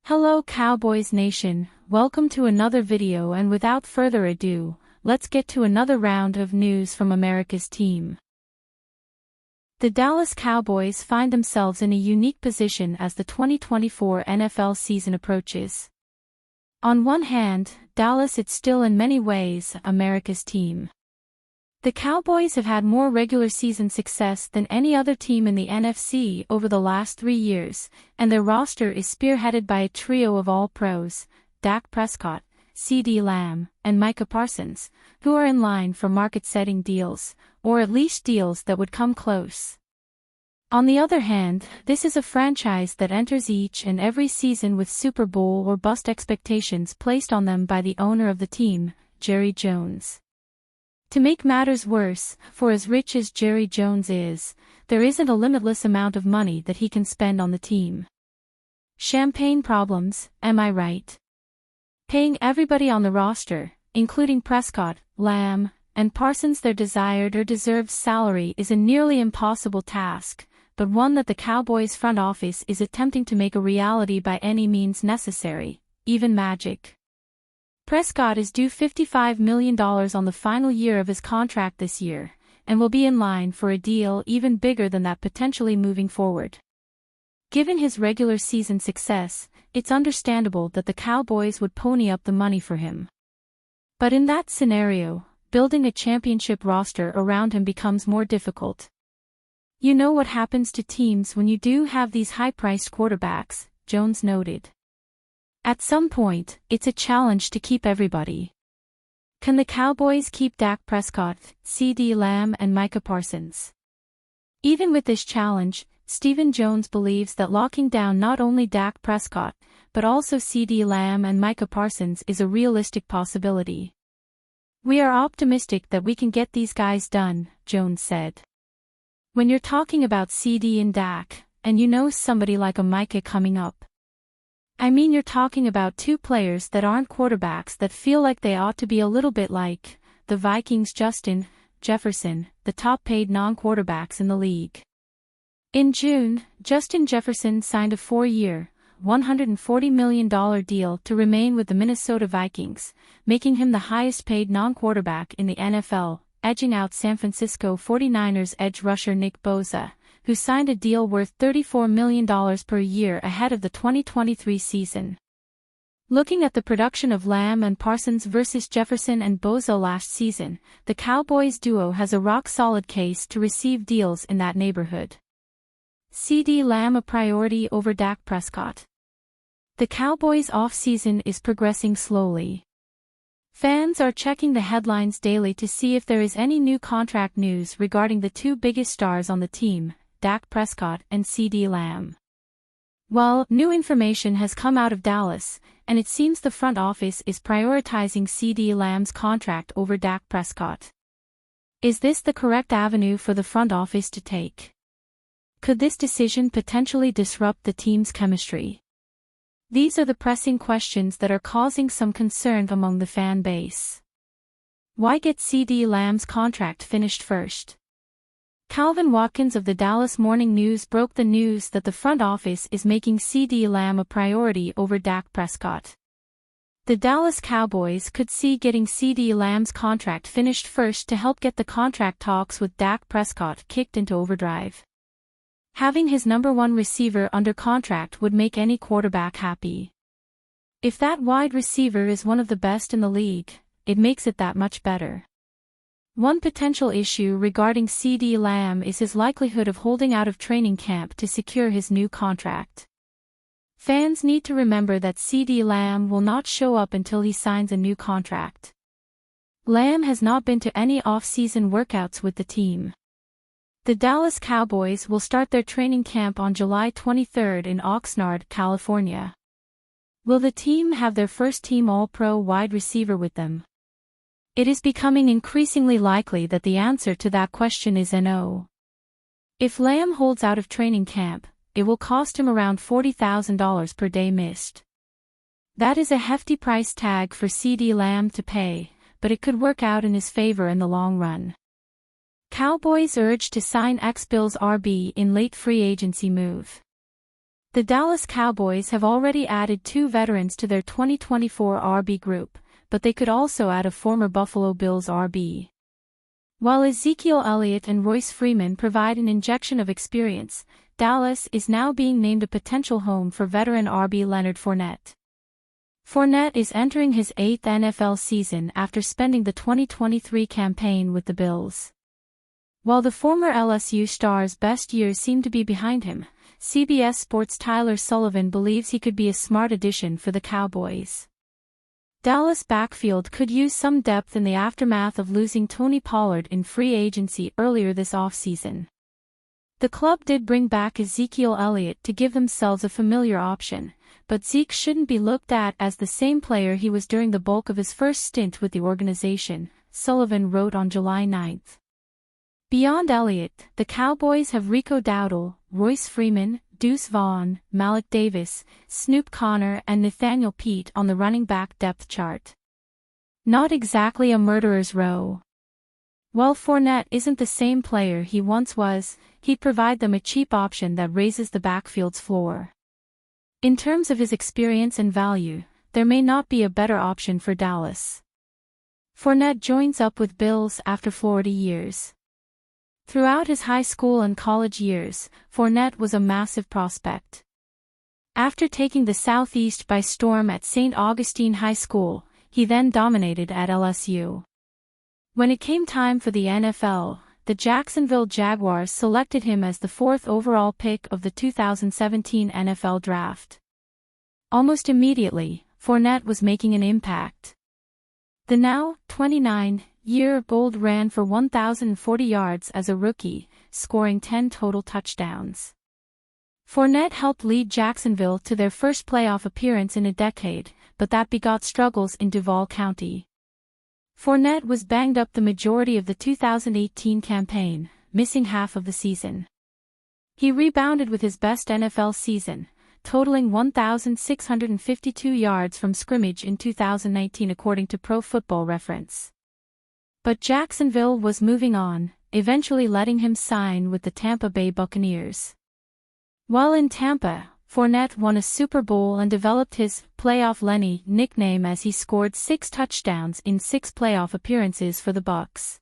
Hello Cowboys Nation, welcome to another video, and without further ado, let's get to another round of news from America's team. The Dallas Cowboys find themselves in a unique position as the 2024 NFL season approaches. On one hand, Dallas is still in many ways America's team. The Cowboys have had more regular season success than any other team in the NFC over the last 3 years, and their roster is spearheaded by a trio of all-pros, Dak Prescott, CeeDee Lamb, and Micah Parsons, who are in line for market-setting deals, or at least deals that would come close. On the other hand, this is a franchise that enters each and every season with Super Bowl or bust expectations placed on them by the owner of the team, Jerry Jones. To make matters worse, for as rich as Jerry Jones is, there isn't a limitless amount of money that he can spend on the team. Champagne problems, am I right? Paying everybody on the roster, including Prescott, Lamb, and Parsons their desired or deserved salary is a nearly impossible task, but one that the Cowboys front office is attempting to make a reality by any means necessary, even magic. Prescott is due $55 million on the final year of his contract this year, and will be in line for a deal even bigger than that potentially moving forward. Given his regular season success, it's understandable that the Cowboys would pony up the money for him. But in that scenario, building a championship roster around him becomes more difficult. You know what happens to teams when you do have these high-priced quarterbacks, Jones noted. At some point, it's a challenge to keep everybody. Can the Cowboys keep Dak Prescott, CeeDee Lamb, and Micah Parsons? Even with this challenge, Stephen Jones believes that locking down not only Dak Prescott, but also CeeDee Lamb and Micah Parsons is a realistic possibility. "We are optimistic that we can get these guys done," Jones said. When you're talking about CeeDee and Dak, and you know somebody like a Micah coming up, I mean, you're talking about two players that aren't quarterbacks that feel like they ought to be a little bit like the Vikings' Justin Jefferson, the top-paid non-quarterbacks in the league. In June, Justin Jefferson signed a 4-year, $140 million deal to remain with the Minnesota Vikings, making him the highest-paid non-quarterback in the NFL, edging out San Francisco 49ers edge rusher Nick Bosa, who signed a deal worth $34 million per year ahead of the 2023 season. Looking at the production of Lamb and Parsons versus Jefferson and Bosa last season, the Cowboys duo has a rock-solid case to receive deals in that neighborhood. CeeDee Lamb a priority over Dak Prescott. The Cowboys' offseason is progressing slowly. Fans are checking the headlines daily to see if there is any new contract news regarding the two biggest stars on the team, Dak Prescott and CeeDee Lamb. Well, new information has come out of Dallas, and it seems the front office is prioritizing CeeDee Lamb's contract over Dak Prescott. Is this the correct avenue for the front office to take? Could this decision potentially disrupt the team's chemistry? These are the pressing questions that are causing some concern among the fan base. Why get CeeDee Lamb's contract finished first? Calvin Watkins of the Dallas Morning News broke the news that the front office is making CeeDee Lamb a priority over Dak Prescott. The Dallas Cowboys could see getting CeeDee Lamb's contract finished first to help get the contract talks with Dak Prescott kicked into overdrive. Having his number one receiver under contract would make any quarterback happy. If that wide receiver is one of the best in the league, it makes it that much better. One potential issue regarding CeeDee Lamb is his likelihood of holding out of training camp to secure his new contract. Fans need to remember that CeeDee Lamb will not show up until he signs a new contract. Lamb has not been to any off-season workouts with the team. The Dallas Cowboys will start their training camp on July 23 in Oxnard, California. Will the team have their first-team All-Pro wide receiver with them? It is becoming increasingly likely that the answer to that question is no. If Lamb holds out of training camp, it will cost him around $40,000 per day missed. That is a hefty price tag for CeeDee Lamb to pay, but it could work out in his favor in the long run. Cowboys urged to sign ex-Bills RB in late free agency move. The Dallas Cowboys have already added 2 veterans to their 2024 RB group, but they could also add a former Buffalo Bills RB. While Ezekiel Elliott and Royce Freeman provide an injection of experience, Dallas is now being named a potential home for veteran RB Leonard Fournette. Fournette is entering his 8th NFL season after spending the 2023 campaign with the Bills. While the former LSU star's best years seem to be behind him, CBS Sports' Tyler Sullivan believes he could be a smart addition for the Cowboys. Dallas' backfield could use some depth in the aftermath of losing Tony Pollard in free agency earlier this offseason. The club did bring back Ezekiel Elliott to give themselves a familiar option, but Zeke shouldn't be looked at as the same player he was during the bulk of his first stint with the organization, Sullivan wrote on July 9. Beyond Elliott, the Cowboys have Rico Dowdle, Royce Freeman, Deuce Vaughn, Malik Davis, Snoop Connor and Nathaniel Pete on the running back depth chart. Not exactly a murderer's row. While Fournette isn't the same player he once was, he'd provide them a cheap option that raises the backfield's floor. In terms of his experience and value, there may not be a better option for Dallas. Fournette joins up with Bills after Florida years. Throughout his high school and college years, Fournette was a massive prospect. After taking the Southeast by storm at St. Augustine High School, he then dominated at LSU. When it came time for the NFL, the Jacksonville Jaguars selected him as the 4th overall pick of the 2017 NFL Draft. Almost immediately, Fournette was making an impact. The now 29-year-old ran for 1,040 yards as a rookie, scoring 10 total touchdowns. Fournette helped lead Jacksonville to their first playoff appearance in a decade, but that begot struggles in Duval County. Fournette was banged up the majority of the 2018 campaign, missing half of the season. He rebounded with his best NFL season, totaling 1,652 yards from scrimmage in 2019 according to Pro Football Reference. But Jacksonville was moving on, eventually letting him sign with the Tampa Bay Buccaneers. While in Tampa, Fournette won a Super Bowl and developed his "Playoff Lenny" nickname as he scored 6 touchdowns in 6 playoff appearances for the Bucs.